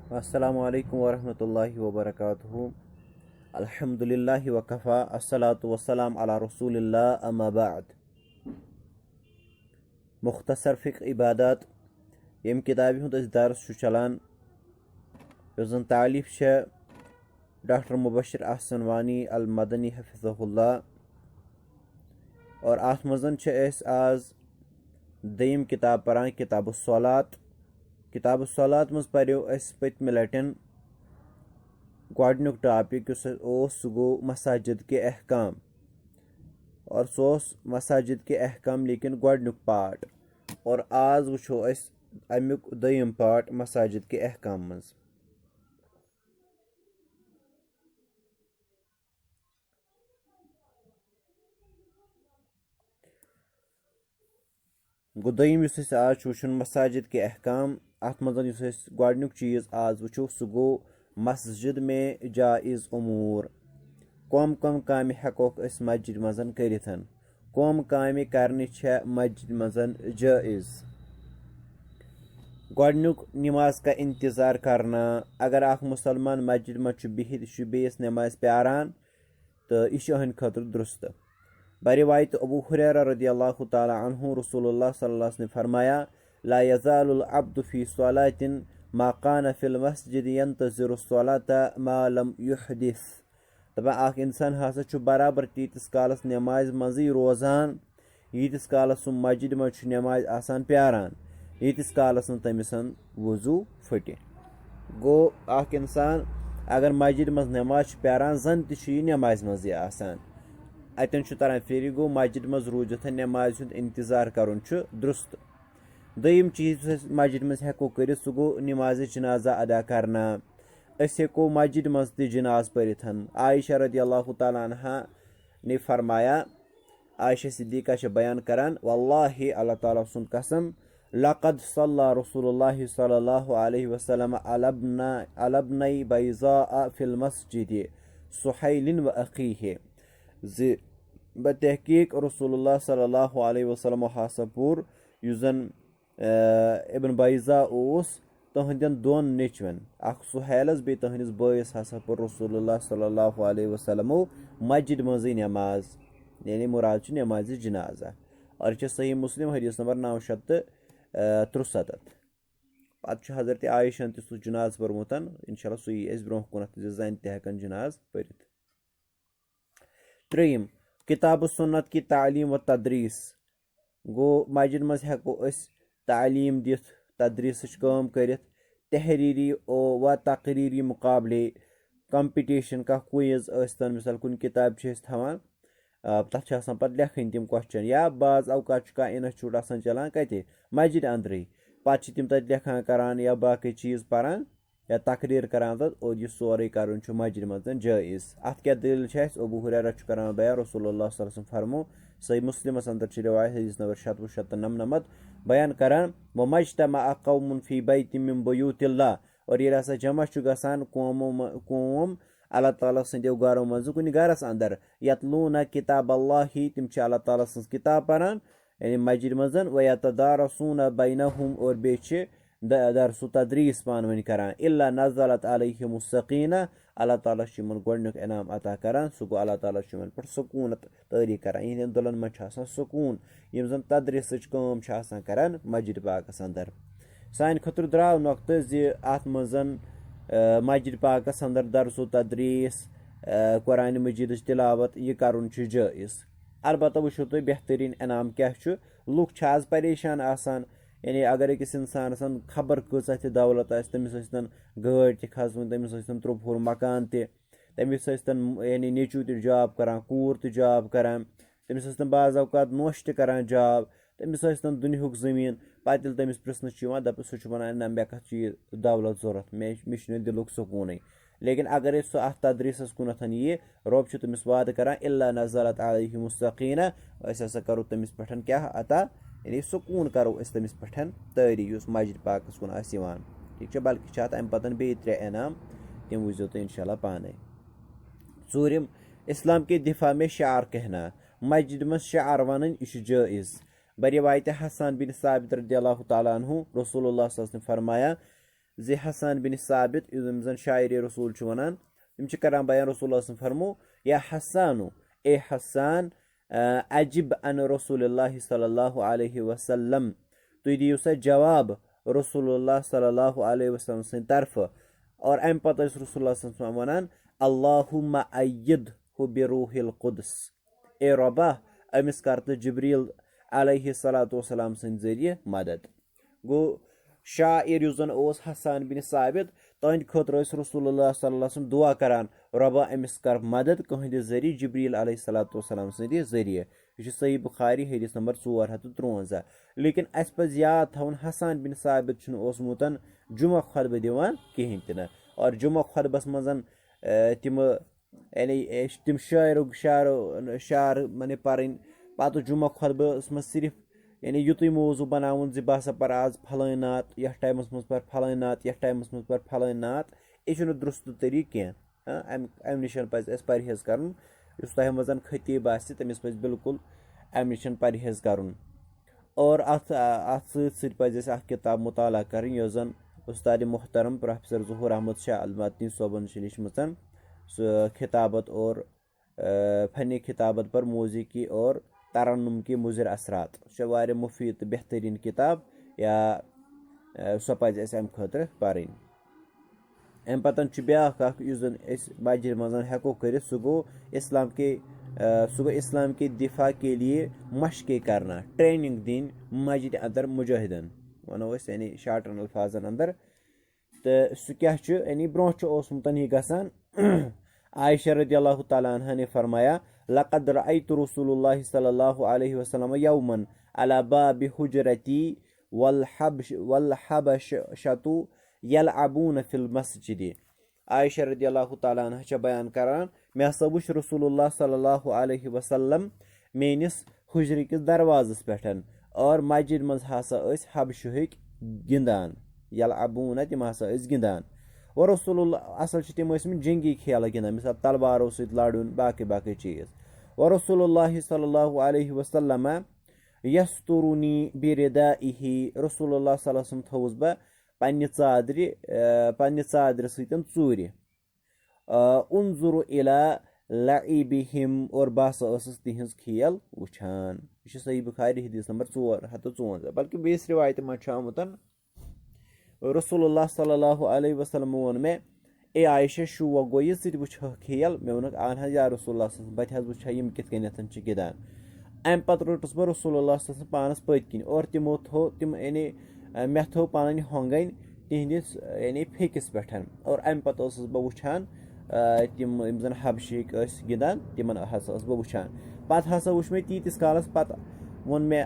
अस्सलामु अलैकुम वरहमतुल्लाहि वबरकातुहू। अल्हम्दुलिल्लाहि वकफ़ा अस्सलातु वस्सलाम अला रसूलिल्लाह अम्मा बाद। मुख्तसर फ़िक़्ह इबादत यम किताबि हुंद दर्स चलान यस जन तालीफ डॉक्टर मुबशिर अहसन वानी अल मदनी हफिज़हुल्लाह और अत मज़न आज दयम किताब परान किताब सलात मज पर्यो पत्म लटन गोडनुक टॉपिक सह गो मसाजिद के अहकाम और मसाजिद के अहकाम लेकिन गोडनुक पार्ट और आज वुचो अमुक दयम पार्ट मसाजिद के अहकाम मज। गो दयम आज वुचन मसाजिद के अहकाम अत मज गोडनुक चीज़ आज वुचो सह गो मस्जिद में जायज़ उमूर कम कम काम हेकोक मस्जिद मजन करिथन कम काम करने मस्जिद मजन जायज़। गोडनुक नमाज का इंतज़ार करना अगर अख मुसलमान मस्जिद मज बिहित बेस नमाज प्यारान तो यह अहद खतर दुरुस्त। बरिवायत अबू हुरैरा रदियल्लाहु ताला अन्हु रसूलुल्लाह सल्लल्लाहु अलैहि वसल्लम फरमाया ला यज़ालुल अब्दु फी स्वलातिन मा कान फिल मस्जिद यंतज़िरु स्वलाता मा लम युहदिस। दपा अख इंसान हसा बराबर तीतिस कालस नमाज मज़ी रोजान यीतिस कालस सु मस्जिद मज नमाज आसान प्यारान यीतिस कालस न तमिस वजू फटे। गो अख इंसान अगर मस्जिद मज नमाज प्यारान जन तह नमाज मज़ी आसान अतन तरह फेरी गो मस्जिद मज रूजिथ नमाज हुंद इंतजार करुन दुरुस्त। दयम चीज मस्जिद मज हेको कर सह गो नमाज जनाजा अदा करना हेको मस्जिद मज त जनाज परिथ। आयशा रदियल्लाहु ताला अन्हा ने फरमाया आयशा सिद्दीका बयान करान वल्लाहि अल्लाह ताला सुन कसम लक़द सल्ला रसूलुल्लाह सल्लल्लाहु अलैहि वसल्लम अला इब्नई बैज़ा फिल मस्जिद सुहैल व अखीह ज बतहकीक रसूलुल्लाह सल्लल्लाहु अलैहि वसल्लम हसा पूर युजन इब्न बैज़ा तहदन दोन नेचवन अख सुहैलस बे तहदिस बयस हसा पुर रसूलुल्लाह सल्लल्लाहु अलैहि वसल्लम मस्जिद मज़ी नमाज यानी मुराद नमाज जनाजा और सही मुस्लिम हदीस नंबर 963। पे हजरत आयशा सह जनाज पर्मुत इंशाल्लाह सू यी ब्रोह कुन जन तहकन जनाज परित। त्रेयम किताब सुन्नत की तालीम व तदरीस गो मस्जिद मज हेको तालीम दिथ तदरीस काम करित तहरीरी व तकरीरी मुकाबले कंपटिशन का क्विज तन मिसाल कुन किताब थवान तथ पे लेखन तम क्वेश्चन या बाज अवकात कह इंस्टीट्यूट चलान कत मस्जिद अंदर पे तम तत लेखान करान या बाकी चीज़ पारान या तकरीर करान और यह सोरे कर मस्जिद मज जायज़। अत क्या दलील अबू हुरैरा करान बयान रसूलुल्लाह सल्लल्लाहु अलैहि वसल्लम फरमो सही मुस्लिमस अंदर रिवायत हदीस नंबर 799 बयान करान व मज्तमा कौमुन फी बैतिन मिन बुयूतिल्लाह और ये हसा जमा गसान कौम अल्लाह ताला सदो गरों मज कुन गरस अंदर यतलूना किताब अल्लाह तिम अल्लाह ताला सज किताब परान यानी मस्जिद मजन व यतदारसूना बैनहुम और बेच दरसु तदरीस पान वन करान इल्ला नज़लत अलैहिमुस सकीना अल्लाह ताला यमन गोडनुक इनाम अता करान सह गो अल्लाह ताला यमन पर सुकूनत तारी करान इन दिलन मज सुकून यम जन तदरीस काम करान मस्जिद पाकस अंदर। सान खतर द्राव नक्त अत मजन मस्जिद पाकस अंदर दरसु तदरीस कुरान मजीद तिलावत यह करुन जायज़। अलबत्ता वुचो तुम बेहतरीन इनाम क्या लुक आज परेशान आसान यानी अगर अकिस इंसान खबर कचा त दौलत तमिस गाड़ खसन तमिस त्रुपुर मकान तमिस यानी नेचू त जॉब करान कूर त जॉब करान तमिस बाज अवकात नोश त करान जॉब तमिस दुनियुक जमीन पे तमिस प्रश्न दप सह वन ना मे कत चीज दौलत जरूरत मे दिलुक सुकून लेकिन अगर सह अत तदरीस कुनथ यी रब तमिस वाद करान इल्ला नज़लत अलैहिमुस सकीना हसा करो तमिस पे क्या अता यानी सुकून करो तमिस पे तारी मस्जिद पाकस कुन ठीक है। बल्कि अत अम पतन बे 3 इनाम तम वो तो इंशाल्लाह पाने। ूरम इस्लाम के दिफा में शार कहना मस्जिद में शार वन यह जायज़। बरिवायत हसन बिन साबित रदियल्लाहु ताला अन्हु रसूलुल्लाह सल्लल्लाहु अलैहि वसल्लम फरमाया زِ حسان بن ثابت یِم زن شاعرِ رسوٗل چھُ ونان تِم چھِ کران بیان رسول اللہ صٲب فرمو یا حسانو اے حسان عجب ان رسول اللہ صلی اللہ علیہ وسلم تُہۍ دِیِو سا جواب رسول اللہ صلی اللہ علیہ وسلم سٕنٛدِ طرفہٕ اور امہِ پتہٕ ٲسۍ رسول اللہ صلی اللہ علیہ وسلم ونان اللہُمہ ایدہُ بروح القدس اے رۄبا أمِس کر تہٕ جبریٖل علیہ الصلوۃ والسلام سٕنٛدِ ذٔریعہٕ مدد گوٚو شاعر یُس زن اوس حسان بن ثابت تہنٛدِ خٲطرٕ ٲسۍ رسول اللہ صلی اللہ علیہ وسلم دعا کران رۄبا أمِس کر مدد کٕہٕنٛدِ ذٔریعہٕ جبریٖل علیہ الصلوۃ والسلام سٕنٛدِ ذٔریعہٕ یہِ چھُ صحیح بخاری حدیث نمبر 453 لیکن اسہِ پزِ یاد تھاوُن حسان بن ثابت چھُنہٕ اوسمُت جمعہ خۄطبہٕ دِوان کہیٖنۍ تہِ نہٕ اور جمعہ خۄطبس منٛز تِمہٕ یعنی تِم شعر مانے پرٕنۍ پتہٕ جمعہ خۄطبس منٛز صرف یعنی یُتُے موضوٗع بناوُن زِ بہٕ ہسا پرٕ آز پھلٲنۍ نعت یتھ ٹایمس منٛز پرٕ پھلٲنۍ نعت یتھ ٹایمس منٛز پرٕ پھلٲنۍ نعت یہِ چھُنہٕ درُست طٔریٖقہٕ کینٛہہ امہِ نِش پزِ اسہِ پرہیز کرُن یُس تۄہہِ منٛز خطیٖب آسہِ تٔمِس پزِ بالکُل امہِ نِش پرہیز کرُن اور اتھ سۭتۍ سۭتۍ پزِ اسہِ اکھ کِتاب مُطالعہ کرٕنۍ یۄس زن استادِ محترم پروفیسر ظہوٗر احمد شاہ المدنی صٲبن چھِ لیٖچھمٕژ سُہ خطابت اور فنِ خطابت پر موسیقی اور ترنم کی مُضِر اثرات سۄ چھےٚ واریاہ مُفیٖد تہٕ بہتریٖن کِتاب یا سۄ پزِ اسہِ امہِ خٲطرٕ پرٕنۍ امہِ پتہٕ چھُ بیٛاکھ اکھ یُس زن أسۍ مسجد منٛز ہٮ۪کو کٔرِتھ سُہ گوٚو اسلام کے دفاع کے لیے مشقے کرنا ٹریننگ دِنۍ مسجد اندر مُجٲہدن ونو أسۍ یعنی شاٹن الفاظن اندر تہٕ سُہ کیاہ چھُ یعنی برونٛہہ چھُ اوسمُت یہِ گژھان عائشہ رضی اللہ تعالیٰ عنہا نے فرمایا لقد رأيت رسول اللہ صلی اللہ علیہ وسلم یومن علی باب حجرتی والحبشۃ یلعبون فی المسجد عائشہ رضی اللہ تعالیٰ عنہا چھےٚ بیان کران مےٚ ہسا وُچھ رسول اللہ صلی اللہ علیہ وسلم میٲنِس حجرٕکِس دروازس پٮ۪ٹھ اور مسجد منٛز ہسا ٲسۍ حبشہٕکۍ گِنٛدان یلعبوٗنہ تِم ہسا ٲسۍ گِنٛدان اور رسول اللہ اصل چھِ تِم ٲسۍمٕتۍ جنگی کھیلہٕ گِنٛدان مثال تلوارو سۭتۍ لڑُن باقٕے باقٕے چیٖز اور رسول اللہ صلی اللہ علیہ وسلم یسترنی بردائہ رسول اللہ صلی اللہ علیہ وسلم تھوٚوُس بہٕ پننہِ ژادرِ سۭتۍ ژوٗرِ انظر الی لعبہم اور بہٕ ہسا ٲسٕس تِہنٛز کھیل وٕچھان یہِ چھُ صحیح بخاری حدیث نمبر 454 بلکہِ بیٚیِس رِوایتہِ منٛز چھُ آمُت رسول اللہ صلی اللہ علیہ وسلم ووٚن مےٚ اے عائشہ شوق گوٚو یہِ ژٕ تہِ وٕچھکھ کھیل مےٚ ووٚنُکھ اہن حظ یا رسول اللہ صلی اللہ علیہ وسلم بہٕ تہِ حظ وٕچھِ ہا یِم کِتھ کٔنٮ۪تھ چھِ گِنٛدان امہِ پتہٕ روٚٹُس بہٕ رسول اللہ صلی اللہ علیہ وسلم پانس پٔتۍ کِنۍ اور تِمو تھوٚو تِم یعنی مےٚ تھوٚو پنٕنۍ ہۄنٛگٕنۍ تِہنٛدِس یعنی پھیٚکِس پٮ۪ٹھ اور امہِ پتہٕ اوسُس بہٕ وٕچھان تِم یِم زن حبشہٕکۍ ٲسۍ گِنٛدان تِمن ہسا ٲسٕس بہٕ وٕچھان پتہٕ ہسا وٕچھ مےٚ تیٖتِس کالس پتہٕ ووٚن مےٚ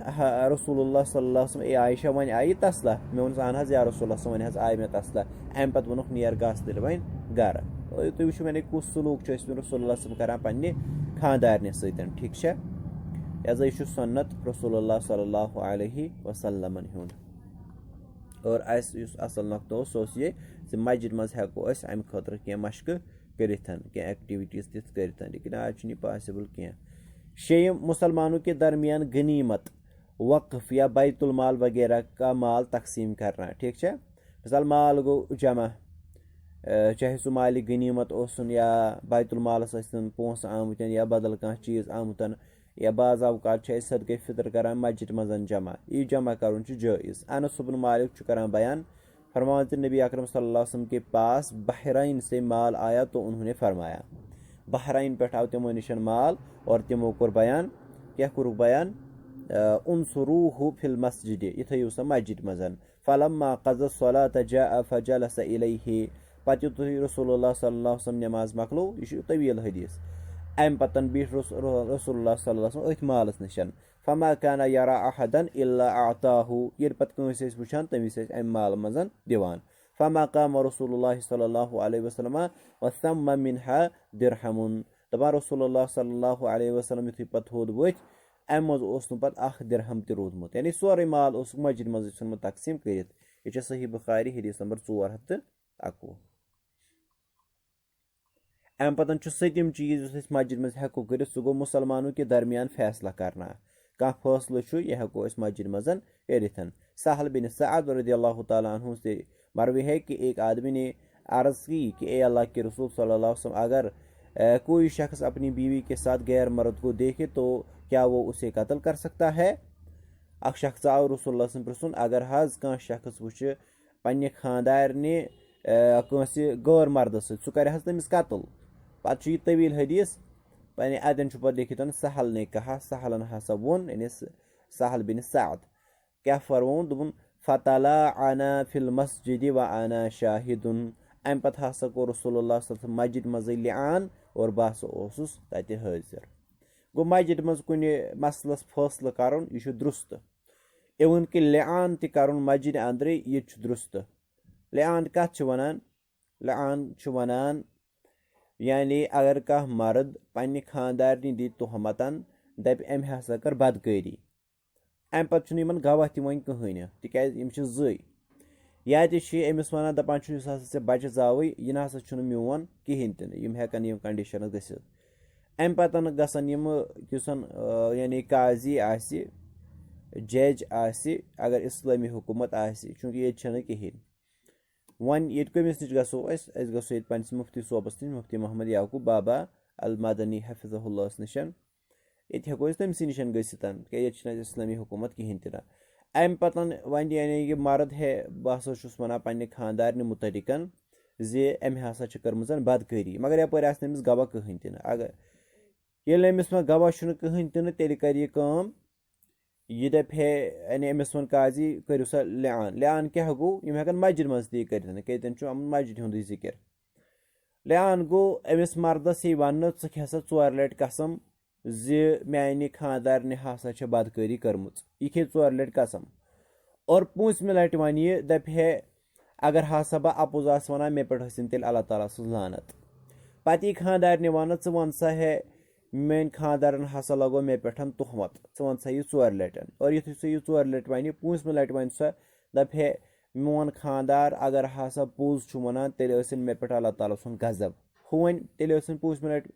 رسول اللہ صلی اللہ علیہ وسلم اے عائشہ وۄنۍ آیہِ تسلا مےٚ ووٚنُس اہن حظ یا رسول اللہ صلی وۄنۍ حظ آیہِ مےٚ تسلا امہِ پتہٕ ووٚنُکھ نیر گژھ تیٚلہِ وۄنۍ گرٕ تُہۍ وٕچھِو وۄنۍ کُس سلوٗک چھُ ٲسۍمٕتۍ رسول اللہ صلی کران پننہِ خانٛدارنہِ سۭتۍ ٹھیٖک چھا یہِ چھُ سُنت رسول اللہ صلی اللہ علیہ وسلمن ہُنٛد اور اسہِ یُس اصل نۄقطہٕ اوس سُہ اوس یہِ زِ مسجد منٛز ہٮ۪کو أسۍ امہِ خٲطرٕ کینٛہہ مشقہٕ کٔرِتھ کینٛہہ ایکٹِوِٹیٖز تِتھ کٔرِتھ لیکن آز چھُنہٕ یہِ پاسبل کینٛہہ شیٚیِم مسلمانوں کے درمیان غنیٖمت وقف یا بیت المال وغیرہ کا مال تقسیٖم کرنا ٹھیٖک چھا مثال مال گوٚو جمع چاہے سُہ مالہِ غنیٖمت اوسُن یا بیت المالس ٲسۍتن پونٛسہٕ آمٕتۍ یا بدل کانٛہہ چیٖز آمُت یا بعض اوقات چھِ أسۍ صدقے فطر کران مسجد منٛز جمع یہِ جمع کرُن چھُ جٲیز انس بن مالک چھُ کران بیان فرمایا زِ نبی اکرم صلی اللہ علیہ وسلم کے پاس بحرین سے مال آیا تو انہوں نے فرمایا بحرین پٮ۪ٹھ آو تِمو نِش مال اور تِمو کوٚر بیان کیٛاہ کوٚرُکھ بیان انصروٗہ فی المسجد یہِ تھٲیِو سا مسجد منٛز فلما قضى الصلاة جاء فجلس الیہ پتہٕ یُتھُے رسول اللہ صلی اللہ علیہ وسلم نٮ۪ماز مۄکلو یہِ چھُ طویٖل حدیث امہِ پتہٕ بیٖٹھ رسول اللہ صلی اللہ علیہ وسلم أتھۍ مالس نِش فما كان يرى احدا الا اعطاه ییٚلہِ پتہٕ کٲنٛسہِ ٲسۍ وٕچھان تٔمِس ٲسۍ امہِ مالہٕ منٛز دِوان فما قام رسول اللہ صلی اللہ علیہ وسلم وثم منها درہم دپان رسول اللہ صلی اللہ علیہ وسلم یُتھُے پتہٕ تھوٚد ؤتھۍ امہِ منٛز اوس نہٕ پتہٕ اکھ درہم تہِ روٗدمُت یعنی سورُے مال اوسُکھ مسجد منٛزٕے ژھُنمُت تقسیٖم کٔرِتھ یہِ چھِ صحیح بخاری حدیث نمبر 411 امہِ پتہٕ چھُ سٔتِم چیٖز یُس أسۍ مسجد منٛز ہٮ۪کو کٔرِتھ سُہ گوٚو مُسلمانوں کے درمیان فیصلہ کرنا کانٛہہ فٲصلہٕ چھُ یہِ ہٮ۪کو أسۍ مسجد منٛز کٔرِتھ سہل بن سعد رضی اللہ تعالیٰ عنہُ تہِ मरवी है कि एक आदमी ने अर्ज़ की कि ए अल्लाह के रसूल सल्लल्लाहु अलैहि वसल्लम, अगर कोई शख्स अपनी बीवी के साथ गैर मर्द को देखे तो क्या वो उसे कत्ल कर सकता है? अख शख्स आव रसूलुल्लाह सल्लल्लाहु अलैहि वसल्लम, अगर हज कह शख्स वुच पन्ने खानदारने कंस गैर मर्द सह कर तमिस कत्ल। पत् यह तवील हदीस पन्ने अदन पे लिखित सहल ने कहा, सहलन हसा वोन यानी सहल बिन साद क्या फरमोन दोपन फतला आना फिल मस्जिद व आना शाहिदुन। अम पत हसा को रसूलुल्लाह सल्लल्लाहु अलैहि वसल्लम मस्जिद मज लिआन और बह ओसुस तते हाजिर। गो मस्जिद मज कुन मसलस फैसला करन यह दुरुस्त, इवन कि लिआन त करन मस्जिद अंदर यह दुरुस्त। लिआन कत वनान? लिआन वनान यानी अगर कह मर्द पन्ने खानदारनी दी तोहमतन दप अम हसा कर बदकारी, अम पत गवाह वन कहें तिकाज यम जै या तमिस वन दपान इस हसा बच्चे जावे यह ना मोन कहें तन यम हेकन यम कंडीशन गसित। अम पतन गसन यम यानी काजी आसि जज आसि अगर इस्लामी हुकूमत आसि चूंकि ये कहें वन ये कमिस नश गो गो पन्निस मुफ्ती सोबस नश मुफ्ती मोहम्मद याकूब बाबा अल मदनी हफिज़हुल्लाह नश ये हेको तमसी नश गसित ये इस्लामी हुकूमत कहें तना। अम पतन वन यानी कि मर्द है बह हसा वन पन्ने खानदारन मुतलिकन जे अम हसा कर्म बदकारी, मगर यपर आस गवाह कहें तन। अगर ये अमिस गवाह कहें तन तेल कर यह दप है यानी अमिस वन काजी करो सा लिआन। लिआन क्या गो यम हेकन मस्जिद मज तन मस्जिद हुंद जिक्र। लिआन गो अमिस मर्दस ये वन च खेसा 4 लट कसम जे मानी खानदार ने हसा बदकारी कर्म, यह खे 4 लट कसम और 5 लट वन यह दप है अगर हसा बह अपोज आस वन मे पे हसन तेल अल्लाह ताला सज लानत। पत यह खानदार ने वन च वन सा है मेन खानदारन हसा लगो मे पे तोहमत, वन सा यह 4 लटन और यु सह यह 4 लट वन 5 लट वन सा दप है मोन खानदार अगर हसा पोज वन तेल मे पे अल्लाह ताला सुन गजब। हु वन तेल 5 लट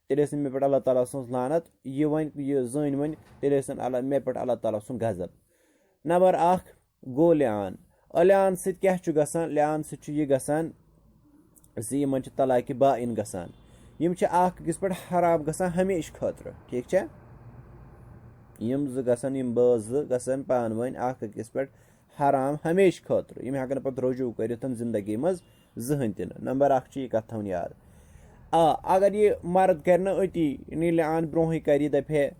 तेल मे पे अल्लाह ताला सुन लानत, यह वन यह जन वन तेल मे पे अल्लाह ताला सुन गजब। नंबर 1 गो लिआन। लिआन सत क्या गसान? लिआन सत यह गसान जे यमन तलाक बाइन गसान, यम अकिस पे हराम गसान हमेश खतर। ठीक है, यम गसान यम गसान पान वन अकिस पे हराम हमेश खतर, यम हेकन पे रुजू कर जिंदगी मज जहन तन। नंबर 1 यह कथ थवन याद। अगर यह मर्द कर अति लिआन ब्रोह कर दपे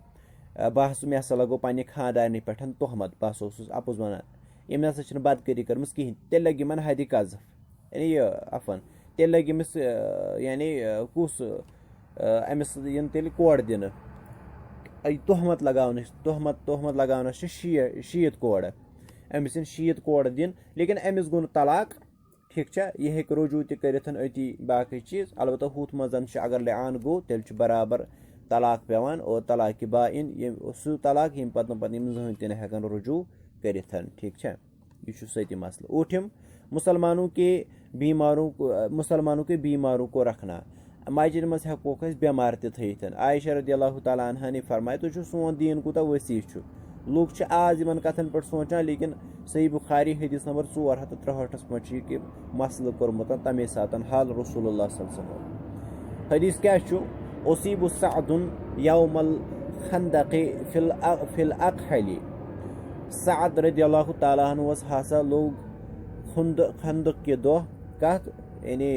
बह मे हसा लगो पन्ने खानदारन पे तोहमत, बह अपोज वन यम ना बदकारी कर्म कहें, तेल लग यमन हद कज़फ यानी यह अफन तेल लग यमिस यानी कुस अमिस इन तेल कोड़ दिन तोहमत लगान 60 कोड़ अमिस 60 कोड़ दिन, लेकिन अमिस गो तलाक। ठीक है, यह हेक रुजू तर अति बाकी चीज अलबत्ता हुथ मजन अगर लिआन गो तेल बराबर तलाक पेवान और तलाक बाइन सह तलाक यम पत जहन तन हेकन रुजू कर। ठीक है, यह सती मसल। ऊठम मुसलमानों के बीमारों को रखना। मस्जिद मज हेकोक बेमार थत। आयशा रदियल्लाहु तआला अन्हा ने फरमाया तो सोन दीन कूता वसी लूक आज इन कथन पे सोचान, लेकिन सही बुखारी हदीस नंबर 463 मे कि मसल कोर्मुत तमे सात हाल रसूलुल्लाह सल्लल्लाहु अलैहि वसल्लम। हदीस क्या उसीबु सअदुन यौमल खंदक़ फिल अक़हली। सअद रदियल्लाहु तआला अन्हु हसा लोग खंदक के दोह कत यानी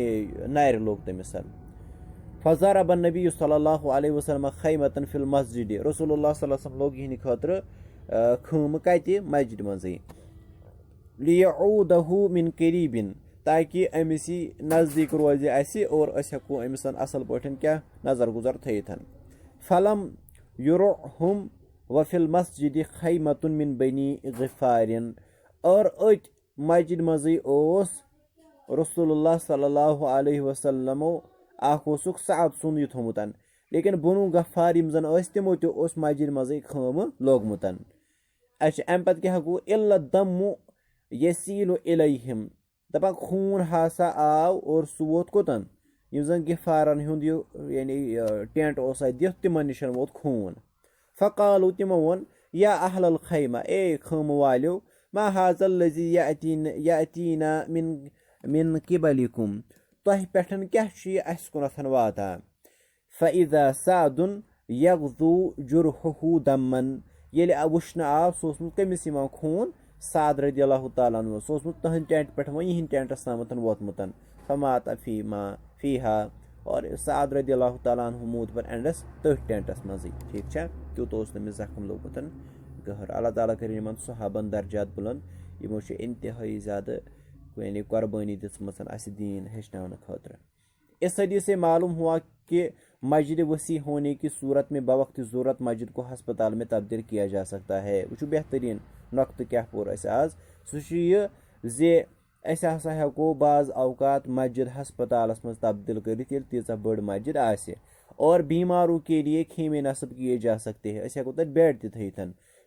नार लोग तमिस। फज़रब नबी सल्लल्लाहु अलैहि वसल्लम खैमतन फिल मस्जिद। रसूलुल्लाह सल्लल्लाहु अलैहि वसल्लम लोग यहन खतर खम कत मस्जिद मज लियऊदहु मिन करीबिन, ताकि अमिस नज़दीक रोज और हेको अमिस असल पे क्या नजर गुजर थत। फलम युरहुम वफिल मस्जिद खैमतुन मिन बनी गिफारिन। और अत मस्जिद मज रसूलुल्लाह सल्लल्लाहु अलैहि वसल्लम अख सअद सुन यह थोमुत, लेकिन बनु गफ्फार यम जन तमो तो मस्जिद मज खम लोगमुत। अम पे क्या गो इल्ला दम्मु यसीलु इलैहिम, दपान खून हसा आव और सह वोत कोतन यम जन गिफारन हुंद यानी टेंट ओस दिथ तिमन निश वोत खून। फ़क़ालू तिमो वोन या अहलल खैमा, ए खम वालो ما هذا الذي يأتينا من قبلكم تۄہہِ پٮ۪ٹھ کیٛاہ چھُ یہِ اَسہِ کُنتھ واتان فإذا سعد يغدو جرحه دمن ییٚلہِ وٕچھنہٕ آو سُہ اوسمُت کٔمِس یِوان خوٗن سعد رضی اللہ تعالیٰ عنہ سُہ اوسمُت تٕہنٛدِ ٹٮ۪نٹ پٮ۪ٹھ وۄنۍ یِہنٛدِ ٹٮ۪نٹس تامتھ ووتمُت فمات فیٖہا اور سعد رضی اللہ تعالیٰ عنہ موٗد پتہٕ اینڈس تٔتھۍ ٹٮ۪نٹس منٛزٕے ٹھیٖک چھا تیُتھ اوس تٔمِس زخم لوگمُت گہر اللہ تعالیٰ کٔرِنۍ یِمن صحابن درجات بُلنٛد یِمو چھُ انتہٲیی زیادٕ یعنی قۄربٲنی دِژمٕژ اَسہِ دیٖن ہیٚچھناونہٕ خٲطرٕ اس حدیث سے معلوم ہوا کہ مسجد وسیع ہونے کی صورت میں بوقت ضرورت مسجد کو ہسپتال میں تبدیل کیا جا سکتا ہے وہ بہترین نقطہ کیا پوٚر اَسہِ آز سُہ چھُ یہِ زِ أسۍ ہسا ہٮ۪کو بعض اوقات مسجد ہسپتالس منٛز تبدیل کٔرِتھ ییٚلہِ تیٖژاہ بٔڑ مسجد آسہِ اور بیماروں کے لیے خیمے نصب کیے جا سکتے ہیں أسۍ ہٮ۪کو تتہِ بیڈ تہِ تھٲیِتھ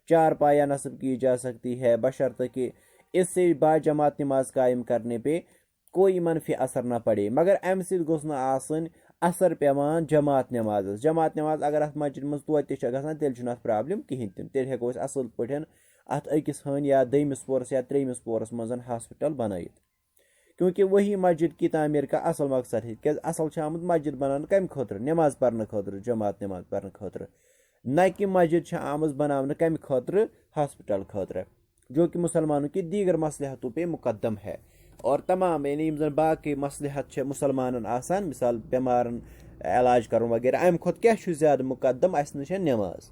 چارپایا نصب کی جا سکتی ہے بشرطہ کہ اس سے باجماعت نماز قائم کرنے پہ کوئی منفی اثر نہ پڑے مگر امہِ سۭتۍ گوٚژھ نہٕ آسٕنۍ اثر پیوان جماعت نٮ۪مازس جماعت نٮ۪ماز اگر اتھ مسجد منٛز توتہِ چھِ گژھان تیٚلہِ چھُنہٕ اتھ پرابلم کہیٖنۍ تہِ تیٚلہِ ہٮ۪کو أسۍ اصل پٲٹھۍ اتھ أکِس ہٕنٛدۍ یا دوٚیمِس پورس یا ترٛیٚیمِس پورس منٛز ہاسپٹل بنٲیِتھ کیونکہِ وہی مسجد کی تعمیٖر کا اصل مقصد ہے تِکیٛازِ اصل چھِ آمُت مسجد بناونہٕ کمہِ خٲطرٕ نٮ۪ماز پرنہٕ خٲطرٕ جماعت نٮ۪ماز پرنہٕ خٲطرٕ نہ کہ مسجد چھِ آمٕژ بناونہٕ کمہِ خٲطرٕ ہاسپٹل خٲطرٕ جو کہ مسلمانوں کی دیگر مصلحتوں پہ مقدم ہے اور تمام یعنی یِم زن باقٕے مصلحت چھِ مُسلمانن آسان مثال بٮ۪مارن علاج کرُن وغیرہ امہِ کھۄتہٕ کیٛاہ چھُ زیادٕ مقدم اسہِ نِش نٮ۪ماز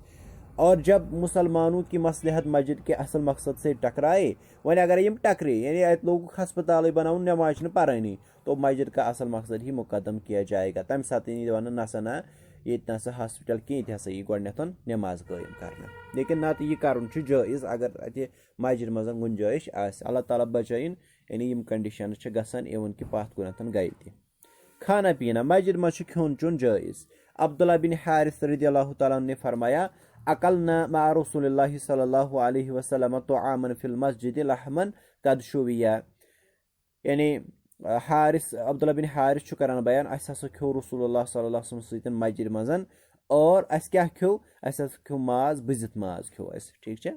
اور جب مسلمانوں کی مصلحت مسجد کے اصل مقصد سے ٹکرائے وۄنۍ اگر یِم ٹکرے یعنی اتہِ لوگُکھ ہسپتالٕے بناوُن نٮ۪ماز چھنہٕ پرٲنی تو مسجد کا اصل مقصد ہی مقدم کیا جائے گا تمہِ ساتہٕ یی وننہٕ نہ سا نہ ییٚتہِ نسا ہاسپٹل کینٛہہ ییٚتہِ ہسا یی گۄڈنٮ۪تھ نٮ۪ماز قٲیِم کرنہٕ لیکن نتہٕ یہِ کرُن چھُ جٲیز اگر اتہِ مسجد منٛز گُنجٲیش آسہِ اللہ تعالیٰ بچٲیِن یعنی یِم کنڈِشنز چھِ گژھان اِوٕن کہِ پتھ کُنتھ گٔے تہِ کھانا پینا مسجد منٛز چھُ کھیوٚن چیوٚن جٲیز عبداللہ بن حارث رضی اللہ تعالیٰ عنہ نے فرمایا اکلنا مع رسول اللہ صلی اللہ علیہ وسلم طعاما فی المسجد لحما قد شویہ یعنی حارث عبداللہ بن حارث چھُ کران بیان اسہِ ہسا کھیوٚو رسول اللہ صلی اللہ علیہ وسلم سۭتۍ مسجد منٛز اور اسہِ کیٛاہ کھیوٚو اسہِ ہسا کھیوٚو ماز بٔزِتھ ماز کھیوٚو اسہِ ٹھیٖک چھا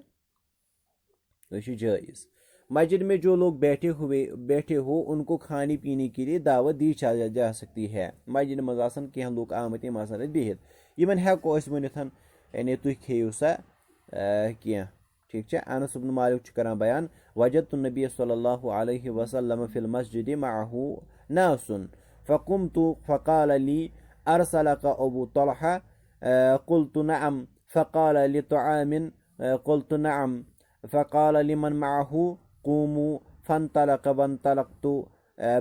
یہ چھُ جٲیز مسجد میں جو لوگ بیٹھے ہو ان کو کھانے پینے کے لیے دعوت دی جا سکتی ہے مسجد منٛز آسان کینٛہہ لوٗکھ آمٕتۍ یِم آسان اتہِ بِہِتھ یِمن ہٮ۪کو أسۍ ؤنِتھ یعنی تُہۍ کھیٚیِو سا کینٛہہ ٹھیٖک چھا انس بن مالک چھُ کران بیان وجدت النبی صلی اللہ علیہ وسلم فی المسجد معه ناس فقمت فقال لي ارسلك ابو طلحة قلت نعم فقال لطعام قلت نعم فقال لمن معه قوموا فانطلق وانطلقت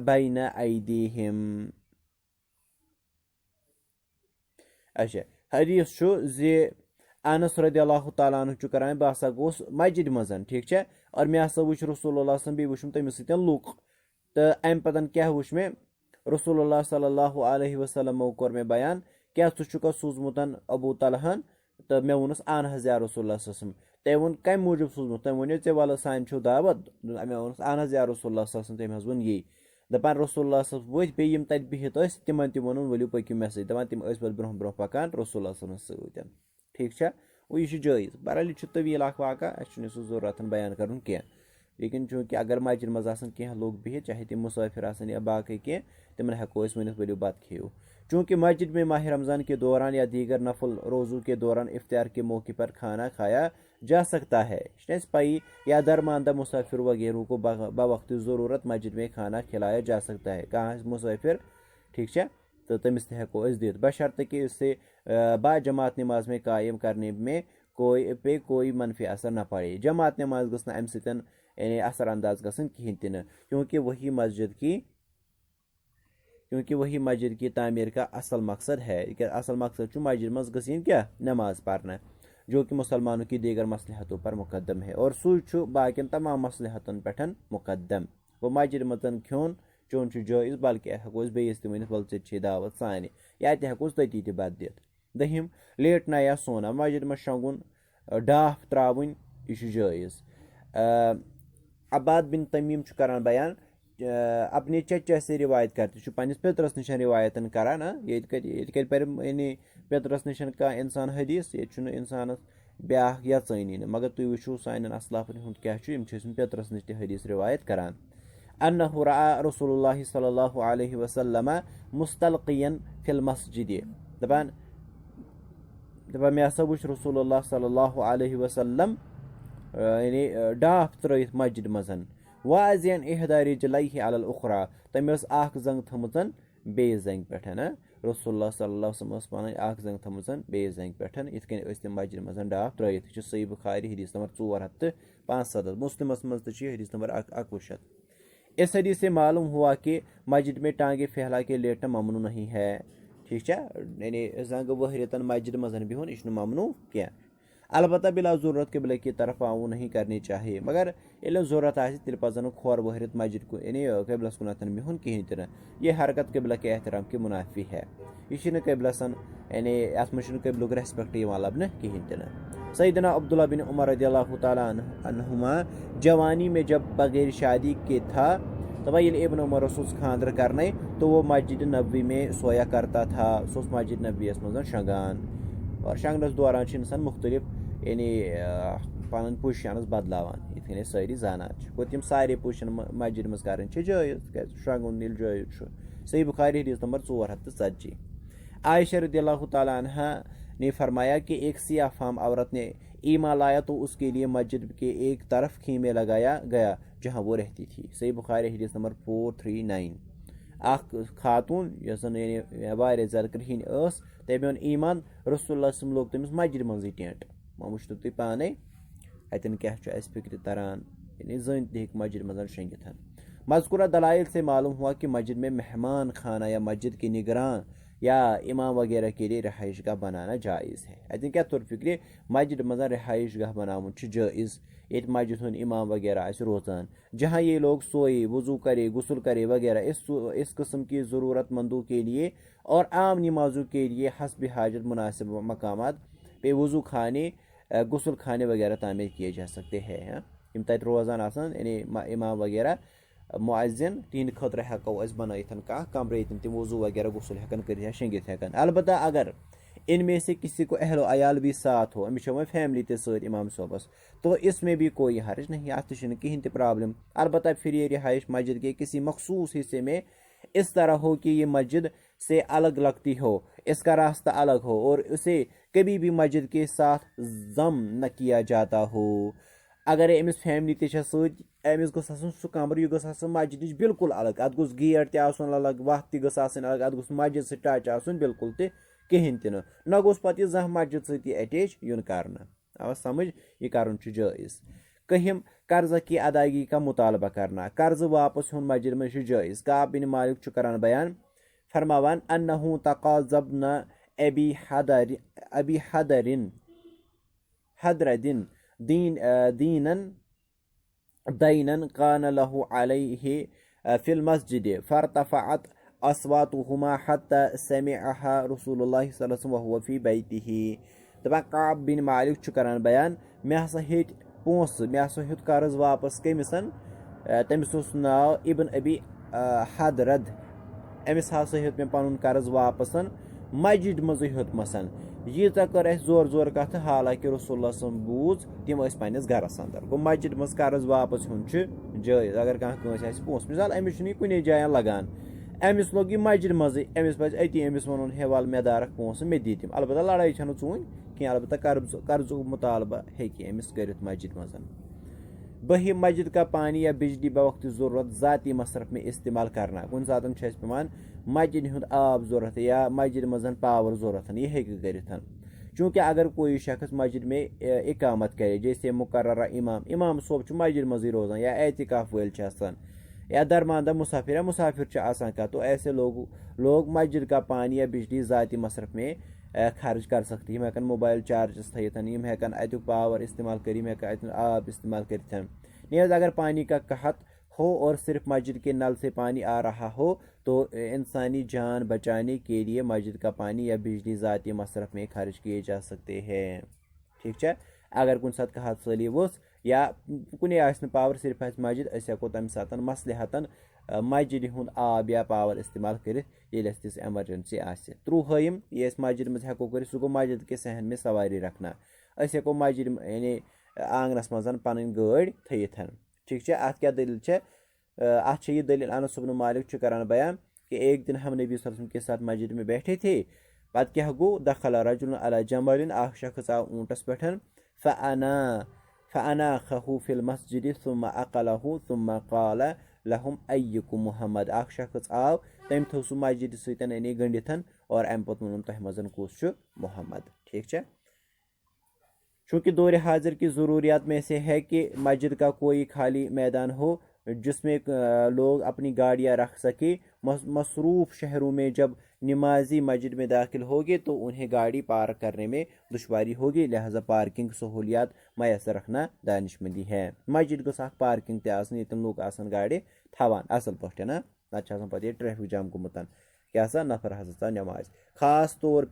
بين ايديهم اچھا حدیث چھُ زِ انس رضی اللہ تعالیٰ عنہ چھُ کران بہٕ ہسا گوٚوس مسجد منٛز ٹھیٖک چھا اور مےٚ ہسا وٕچھ رسول اللہ صلی بیٚیہِ وٕچھُم تٔمِس سۭتۍ لُکھ تہٕ امہِ پتہٕ کیٛاہ وٕچھ مےٚ رسول اللہ صلی اللہ علیہ وسلمو کوٚر مےٚ بیان کیٛاہ ژٕ چھُکھا سوٗزمُت ابوٗ طلحن تہٕ مےٚ ووٚنُس اہن حظ یا رسول اللہ صلی اللہ علیہ وسلم تٔمۍ ووٚن کمہِ موٗجوٗب سوٗزمُت تٔمۍ ووٚنیو ژےٚ وَلہٕ سانہِ چھو دعوت مےٚ ووٚنُس اہن حظ یا رسول اللہ صلی اللہ علیہ وسلم تٔمۍ حظ ووٚن یی دپان رسول اللہ صلی اللہ علیہ وسلم ؤتھۍ بیٚیہِ یِم تتہِ بِہِتھ ٲسۍ تِمن تہِ ووٚنُن ؤلِو پٔکِو مےٚ سۭتۍ دپان تِم ٲسۍ پتہٕ برونٛہہ برونٛہہ پکان رسول اللہ صلی اللہ علیہ وسلم سۭتۍ ٹھیٖک چھا گوٚو یہِ چھُ جٲیز بہرحال یہِ چھُ طویٖل اکھ واقعہ اسہِ چھُنہٕ سُہ ضروٗرت بیان کرُن کینٛہہ لیکن چوٗنٛکہِ اگر مسجد منٛز آسان کینٛہہ لوٗکھ بِہِتھ چاہے تِم مُسٲفِر آسن یا باقٕے کینٛہہ تِمن ہٮ۪کو أسۍ ؤنِتھ ؤلِو بتہٕ کھیٚیِو چوٗنٛکہِ مسجد میں ماہ رمضان کے دوران یا دیگر نفل روزوں کے دوران افطار کے موقع پر کھانا کھایا جا سکتا ہے یہ چھِ اَسہِ پایی یا درماندہ مسافر وغیرہ کو بوقت ضروٗرت مسجد میں کھانا کھلایا جا سکتا ہے کانٛہہ آسہِ مُسٲفر ٹھیٖک چھا تہٕ تٔمِس تہِ ہٮ۪کو أسۍ دِتھ بشرطہ کہ اس سے باجماعت نماز میں قائم کرنے میں کوئی منفی اثر نہ پڑے جماعت نماز گٔژھ نہٕ امہِ سۭتۍ یعنی اثر انداز گژھٕنۍ کہیٖنۍ تہِ نہٕ کیونکہ وہی مسجد کی تعمیٖر کا اصل مقصد ہے کیٛازِ اصل مقصد چھُ مسجد منٛز گٔژھ یِنۍ کیٛاہ نٮ۪ماز پرنہٕ جو کہ مسلمانوں کی دیگر مصلحتوں پر مقدم ہے اور سُے چھُ باقین تمام مصلحتن پٮ۪ٹھ مقدم گوٚو مسجد منٛز کھیوٚن چیوٚن چھُ جٲیز بلکہِ ہٮ۪کو أسۍ بیٚیِس تہِ ؤنِتھ ولہٕ ژےٚ تہِ چھے دعوت سانہِ یا تہِ ہٮ۪کوس تٔتی تہِ بتہٕ دِتھ دٔہِم لیٹنا یا سونا مسجد منٛز شۄنٛگُن ڈاپھ ترٛاوٕنۍ یہِ چھُ جٲیز عباد بن تمیٖم چھُ کران بیان اپنے چچا سے روایت کرتے چھُ پننِس پیترس نِش روایتن کران ییٚتہِ کتہِ پرِ یعنی پیترس نِش کانٛہہ انسان حدیث ییٚتہِ چھُنہٕ انسانس ब्याह यचٲنی نہٕ مگر تُہۍ وٕچھِو سانٮ۪ن اسلافن ہُنٛد کیٛاہ چھُ یِم چھِ ٲسمٕتۍ پیترس نِش تہِ حدیث رِوایت کران انہُ رعا رسول اللہ صلی اللہ علیہ وسلم مستلقین فی المسجد دپان مےٚ ہسا وٕچھ رسول اللہ صلی اللہ علیہ وسلم یعنی ڈاپھ ترٲیِتھ مسجد منٛز واضین احدى رجلیہ علی الاخرى تٔمۍ ٲس اکھ زنٛگ تھٲمٕژ بیٚیِس زنٛگہِ پٮ۪ٹھ رسول اللہ صلی اللہ وسلم ٲس پنٕنۍ اکھ زنٛگ تھٲمٕژ بیٚیِس زنٛگہِ پٮ۪ٹھ یِتھ کٔنۍ ٲسۍ تِم مسجد منٛز ڈاپھ ترٲیِتھ یہِ چھُ صحیح بخاری حدیث نمبر 475 مسلمس منٛز تہِ چھُ یہِ حدیث نمبر 1100 इस हदीस से मालूम हुआ कि मस्जिद में टांगे फैला के लेटना ममनू नहीं है ठीक है यानी जंग वहरियतन मस्जिद मजन बिहुन यह ममनू क्या अलबत्ता बिला जरूरत किबला की तरफ आऊँ नहीं करनी चाहिए मगर ये जरूरत तेल पजन खोर वहरित मस्जिद को यानी कबलस कुन बिहुन कहें तह यह हरकत कबला के एहतराम की मुनाफी है यह कबलसन यानी अत मज कबलुक रेस्पेक्ट लबन कहें तह सैयदना अब्दुल्ला बिन उमर रज़ियल्लाहु ताला अन्हुमा जवानी में जब बगैर शादी के था तब ये इब्न उमर खानदर करने तो वो मस्जिद नबी में सोया करता था सो मस्जिद नबी मज शंगान और शंगनस दौरान इंसान मुख्तलिफ यानी पन पोजिशन बदलावान इत कन सारी जानान गो तम सारे पोजिशन मस्जिद मज कर जायज़ शंगुन ये जायज़ सही बुखारी हदीस नंबर 440 आयशा रज़ियल्लाहु ताला अन्हा ने फरमाया कि एक सियाह फाम औरत ने ईमा लाया तो उसके लिए मस्जिद के एक तरफ खीमे लगाया गया जहां वो रहती थी सही बुखारी हदीस नंबर 439 अख खातून वारिया ज्यादा करहन तमें ओन ईमान रसूलुल्लाह लोग तमिस मस्जिद मज टेंट वन वुचो तुम पाने अतन क्या फिक्र तरान जन तक मस्जिद मज शंगित मज़कूरा दलाइल से मालूम हुआ कि मस्जिद में मेहमान खाना या मस्जिद के निगरान या इमाम वगैरह के लिए रहाइश गाह बनाना जायज़ है अतन क्या तौर फिक्र मस्जिद मज रहाइश गाह बनावन जायज़ ये मस्जिद हूँ इमाम वगैरह रोजान जहाँ ये लोग सोए वजू करे गुसल करे वगैरह इस किस्म की ज़रूरतमंदों के लिए और आम नमाजों के लिए हस्ब हाजत मुनासिब मकामात पे वजू खाने गुसल खाने वगैरह तामीर किए जा सकते हैं यम तत रोजान यानी इमाम वगैरह मुअज्जिन तिहंद खतर हेको बनाइथ कह कमरे तम वजू वगैरह गुसल हेकन कर शंगित हेकन अलबत्ता अगर इनमें से किसी को अहलो अयाल भी साथ हो अमिस वो फैमिली ते सर इमाम सोबस तो इसमें भी कोई हर्ज नहीं अत कहें प्रॉब्लम अलबत्ता फिर ये रिहाइश मस्जिद के किसी मखसूस हिस्से में इस तरह हो कि ये मस्जिद से अलग लगती हो इसका रास्ता अलग हो और उसे कभी भी मस्जिद के साथ जम न किया जाता हो अगर अमिस फैमिली ते अमिस गो सह कमर यह गो मस्जिद नश बिल्कुल अलग अत गोस गेट तन अलग वत तक अलग अत गोस मस्जिद से टच आसन बिल्कुल कहें तह न गोस पे जहाँ मस्जिद सती अटैच यून कर आवा समझ यह कर जायज़ कहिम कर्जा की अदायगी का मुतालबा करना कर्ज वापस हुन मस्जिद में जायज़ काब बिन मालिक करान बयान फरमावान अन्नहु तक़ाज़बन अबी हदरदिन दीनन कान लहु अलैहि फिल मस्जिद फरतफ़अत अस्वातुहुमा हत्ता समिअहा रसूलुल्लाह सल्लल्लाहु अलैहि वसल्लम वहुव फी बैतिही दपान काब बिन मालिक करान बयान मे हसा हेट पोंस मे हसा हेत कर्ज वापस कमिसन तमिस नाव इब्न अबी हदरद अमिस हसा हेत मे पनुन कर्ज वापस मस्जिद मज हेतमसन यीता कर जोर जोर कथ हालांकि रसूलुल्लाह बूझ तम पन्नस गरस अंदर गो मस्जिद मज कर्ज वापस हुन जायज़ अगर कह पोंस मिसाल अमिस कुने जायन लगान अमिस लोग यह मस्जिद मज अमिस पज अति अमिस वन हे वाल मे दारक पोंस मे दी तम अलबत्ता लड़ाई छन चून कह अलबत्ता कर्ज मुतालबा हेकि अमिस करित मस्जिद मज बही मस्जिद का पानी या बिजली बवक्त ज़रूरत ज़ाती मसरफ में इस्तेमाल करना कुन सात पेवान मस्जिद हुंद आब ज़रूरत या मस्जिद मज पावर ज़रूरत यह हेकि करित चूँकि अगर कोई शख्स मस्जिद में इकामत करे जैसे मुकर्ररा इमाम सोब मस्जिद मज रोजान या एतिकाफ वल या दरमानदा मुसाफिर का तो ऐसे लोग मस्जिद का पानी या बिजली ज़ाती मसरफ में खर्च कर सकते हैं हेकन मोबाइल चार्जस थन हेकन अतुक पावर इस्तेमाल कर आब इस्तेमाल कर नीज अगर पानी का कहत हो और सिर्फ मस्जिद के नल से पानी आ रहा हो तो इंसानी जान बचाने के लिए मस्जिद का पानी या बिजली ज़ाती मसरफ में खर्च किए जा सकते हैं ठीक है अगर कुछ सात कहत सली वस या कुने पावर सिर्फ मस्जिद हेको तम सात मसलहतन मस्जिद हुंद आब या पावर इस्तेमाल कर तिस एमरजेंसी आसे त्रुहम ये मस्जिद मज हेको कर सह गो मस्जिद के सहन में सवारी रखना अस हेको मस्जिद यानी आंगनस मज पन गाड़ी थयिथ ठीक है। अत क्या दलील है? अत ये दलील अनस इब्न मालिक करान बयान कि एक दिन हम नबी सल्लल्लाहु अलैहि वसल्लम के साथ मस्जिद में बैठे थे। पत क्या गो दखल रजुल अला जमलिन, शख्स आव ऊँटस पे फ़अनाखहु फिल मस्जिद सुम्मा अक़लहु सुम्मा क़ाल लहुम अय्युकुम मुहम्मद। शख्स आव तम थो सह मस्जिद सनी गंडिथ और अम पे वोन तह मज कुस मोहम्मद ठीक है। चूँकि दौर हाजिर की ज़रूरियात में से है कि मस्जिद का कोई खाली मैदान हो जिसमें लोग अपनी गाड़ियाँ रख सके। मसरूफ़ शहरों में जब नमाजी मस्जिद में दाखिल होगी तो उन्हें गाड़ी पार्क करने में दुश्वारी होगी, लिहाजा पार्किंग सहूलियात मैसर रखना दानिशमंदी है। मस्जिद गो पार्किंग तम लोग गाड़ी थवान असल पे ना पे ट्रैफिक जाम गुमुत क्या नफर हजा नमाज। खास तौर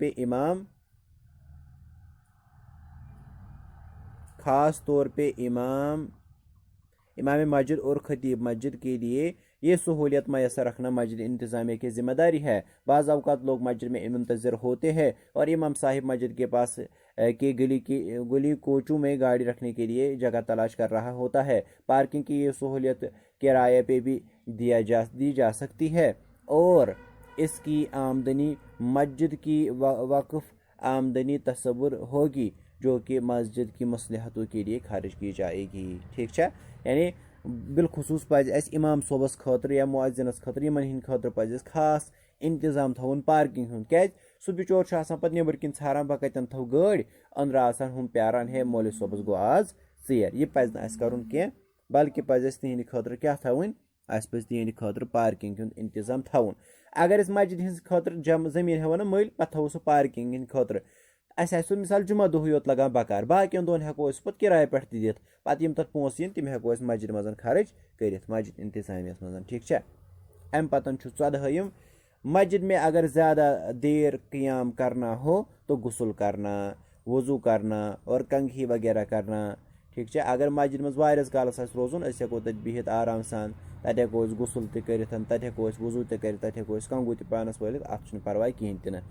पे इमाम मस्जिद और खतीब मस्जिद के लिए ये सहूलियत मैसर रखना मस्जिद इंतज़ामिया की जिम्मेदारी है। बाज़ औक़ात लोग मस्जिद में मुंतज़िर होते हैं और इमाम साहिब मस्जिद के पास की गली कोचों में गाड़ी रखने के लिए जगह तलाश कर रहा होता है। पार्किंग की ये सहूलियत किराए पे भी दी जा सकती है और इसकी आमदनी मस्जिद की वक़्फ़ आमदनी तस्वुर होगी जो कि मस्जिद की मसलहतों के लिए खर्च की जाएगी ठीक है। यानी बिलखसूस पज इमाम सोबस खतर या मुअज्जिनस खतर इन खतर पज खास इंतजाम थवन पार्किंग हूँ क्या सह बिचोर पे नबर किन ारान बह कतन थो गाड़ी अंदर हम प्यारान है मौलवी सोबस गो आज यर। यह पज न कह बल्कि पज तिहद खतर क्या थवन पज तिहद खतर पार्किंग हूँ इंतजाम थवन। अगर मस्जिद हज खतर जमीन हेवन मल पे थो सह पार्किंग हंद खतर अस मिसाल जुमा दो योत लगान बकार बाकियन दोन हेको पे किराए पे दित पे तथ पोस इन तम हेको मस्जिद मज खर्च कर मस्जिद इंतजामिया मज ठीक है। अम पतन 14 मस्जिद में अगर ज़्यादा देर क़ियाम करना हो तो गुसल करना, वज़ू करना और कंघी वगैरह करना ठीक है। अगर मस्जिद मज वारिस कालस रोजुन हेको तत बिहित आराम सान तत हेको गुसल तरित तत हेको वज़ू तर तत हेको कंगू पानस वलित अत परवाह कहें तना।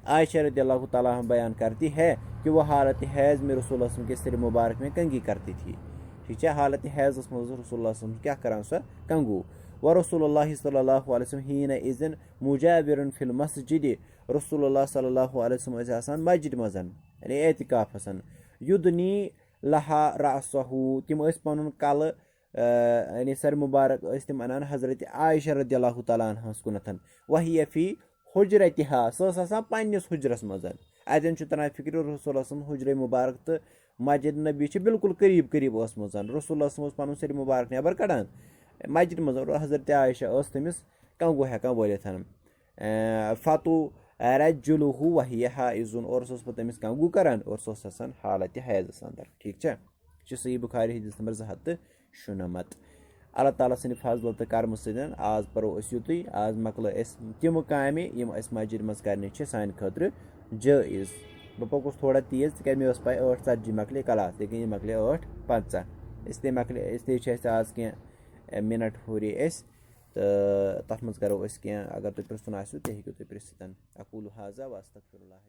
आयशा रज़ियल्लाहु ताला अन्हा बयान करती है कि वह हालत हैज़ में रसूलुल्लाह सल्लल्लाहु अलैहि वसल्लम के सिर मुबारक में कंगी करती थी ठीक है। हालत हैज़ मज रसूलुल्लाह सल्लल्लाहु अलैहि वसल्लम क्या करान सह कंगू। व रसूलुल्लाह सल्लल्लाहु अलैहि वसल्लम हीन इज़न मुजाविरुन फिल मस्जिद, रसूलुल्लाह सल्लल्लाहु अलैहि वसल्लम आसान मस्जिद मज यानी एतिकाफ युदनी लहा रअसहु तिम पन कल यानी सर मुबारक तिम अनान हज़रत आयशा रज़ियल्लाहु ताला अन्हा कुनथन वही फी हुजरतिहा सह पन्निस हुजरस मज अतन तरह फिक्र रसूल हुजर मुबारक तो मस्जिद नबी बिल्कुल करीब करीब मज रसूल पन सर मुबारक नबर कड़ान मस्जिद मज हज़रत आयशा तमिस कंगू हेकान वलिथ फतु रजुलहु वही हाइजुन और पे तमिस कंगू करान और सह हालत हैज़ अंदर ठीक है। सही बुखारी हदीस नंबर 297। अल्लाह ताला सद फजल तो कर्म सदन आज परो युतु आज मकल तम काम मस्जिद मज कर सान खतर जायज़। बह पकुस थोड़ा तेज तक मे पे 8:40 मकले क्लास लेकिन यह मकले 8:50 इसलिए आज कह मिनट हुरे तो तथ मज करो कह अगर तुम पृन आसो तो हेको तुम पृन। अकूलु हाज़ा व अस्तगफिरुल्लाह।